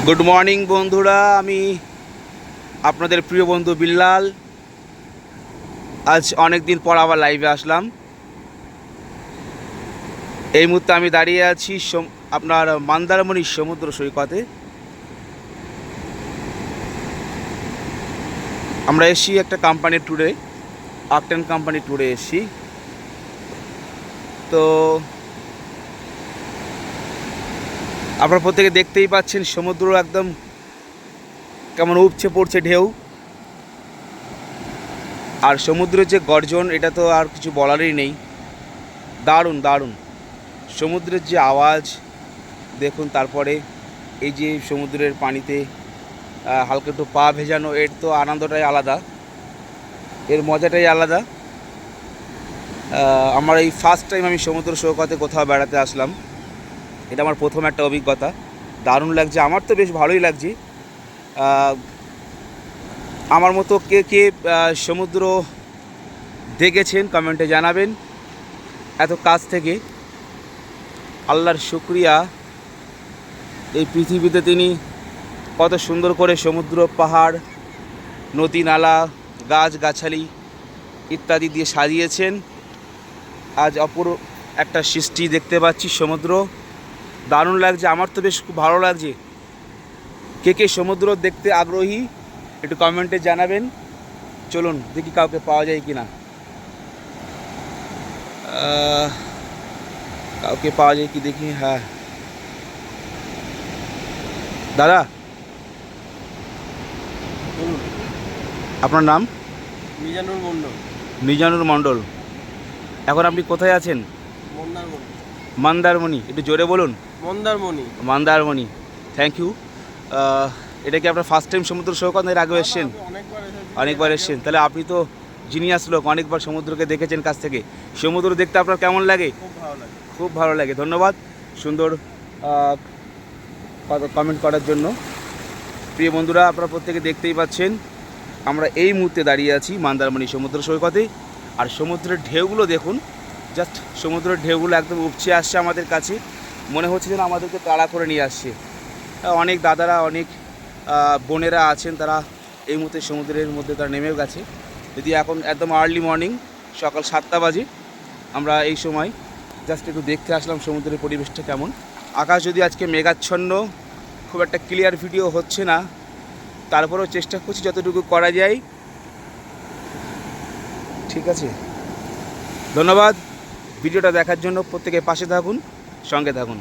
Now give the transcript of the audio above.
Good morning বন্ধুরা, আমি আপনাদের প্রিয় বন্ধু বিল্লাল। আজ অনেক দিন পর আবার লাইভে আসলাম। এই মুহূর্তে আমি দাঁড়িয়ে আছি আপনার মন্দারমণি সমুদ্র সৈকতে। আমরা এসেছি একটা কোম্পানির ট্যুরে, আর্কটেন কোম্পানি ট্যুরে এসেছি। তো আপনারা প্রত্যেকে দেখতেই পাচ্ছেন সমুদ্র একদম কেমন উপচে পড়ছে ঢেউ, আর সমুদ্রের যে গর্জন, এটা তো আর কিছু বলারই নেই। দারুণ দারুণ সমুদ্রের যে আওয়াজ দেখুন। তারপরে এই যে সমুদ্রের পানিতে হালকা একটু পা ভেজানো, এর তো আনন্দটাই আলাদা, এর মজাটাই আলাদা। আমার এই ফার্স্ট টাইম আমি সমুদ্র সৈকতে কোথাও বেড়াতে আসলাম। এটা আমার প্রথম একটা অভিজ্ঞতা। দারুণ লাগছে, আমার তো বেশ ভালোই লাগছে। আমার মতো কে কে সমুদ্র দেখেছেন কমেন্টে জানাবেন। এত কাছ থেকে আল্লাহর শুকরিয়া, এই পৃথিবীতে তিনি কত সুন্দর করে সমুদ্র, পাহাড়, নদী, নালা, গাছগাছালি ইত্যাদি দিয়ে সাজিয়েছেন। আজ অপূর্ব একটা সৃষ্টি দেখতে পাচ্ছি সমুদ্র। দারুণ লাগছে, আমার তো বেশ খুব ভালো লাগছে। কে কে সমুদ্র দেখতে আগ্রহী একটু কমেন্টে জানাবেন। চলুন দেখি কাউকে পাওয়া যায় কি না। কাউকে পাওয়া যায় কি দেখি। হ্যাঁ দাদা, আপনার নাম? মিজানুর মন্ডল। মিজানুর মণ্ডল। এখন আপনি কোথায় আছেন? মন্দারমণি। মন্দারমণি, একটু জোরে বলুন। মন্দারমণি। Mandarmani, thank you. এটা কি আপনার ফার্স্ট টাইম সমুদ্র সৈকত, এর আগেও এসছেন? অনেকবার এসছেন, তাহলে আপনি তো জিনিয়াস লোক, অনেকবার সমুদ্রকে দেখেছেন কাছ থেকে। সমুদ্র দেখতে আপনার কেমন লাগে? খুব ভালো লাগে। খুব ভালো লাগে, ধন্যবাদ সুন্দর কমেন্ট করার জন্য। প্রিয় বন্ধুরা, আপনারা প্রত্যেকে দেখতেই পাচ্ছেন আমরা এই মুহূর্তে দাঁড়িয়ে আছি মন্দারমণি সমুদ্র সৈকতে। আর সমুদ্রের ঢেউগুলো দেখুন, জাস্ট সমুদ্রের ঢেউগুলো একদম উপচে আসছে আমাদের কাছে, মনে হচ্ছে যেন আমাদেরকে তাড়া করে নিয়ে আসছে। অনেক দাদারা, অনেক বোনেরা আছেন, তারা এই মুহূর্তে সমুদ্রের মধ্যে তারা নেমেও গেছে। যদি এখন একদম আর্লি মর্নিং, সকাল 7টা বাজে। আমরা এই সময় জাস্ট একটু দেখতে আসলাম সমুদ্রের পরিবেশটা কেমন। আকাশ যদি আজকে মেঘাচ্ছন্ন, খুব একটা ক্লিয়ার ভিডিও হচ্ছে না, তারপরেও চেষ্টা করছি যতটুকু করা যায়। ঠিক আছে, ধন্যবাদ ভিডিওটা দেখার জন্য। প্রত্যেকে পাশে থাকুন, সঙ্গে থাকুন।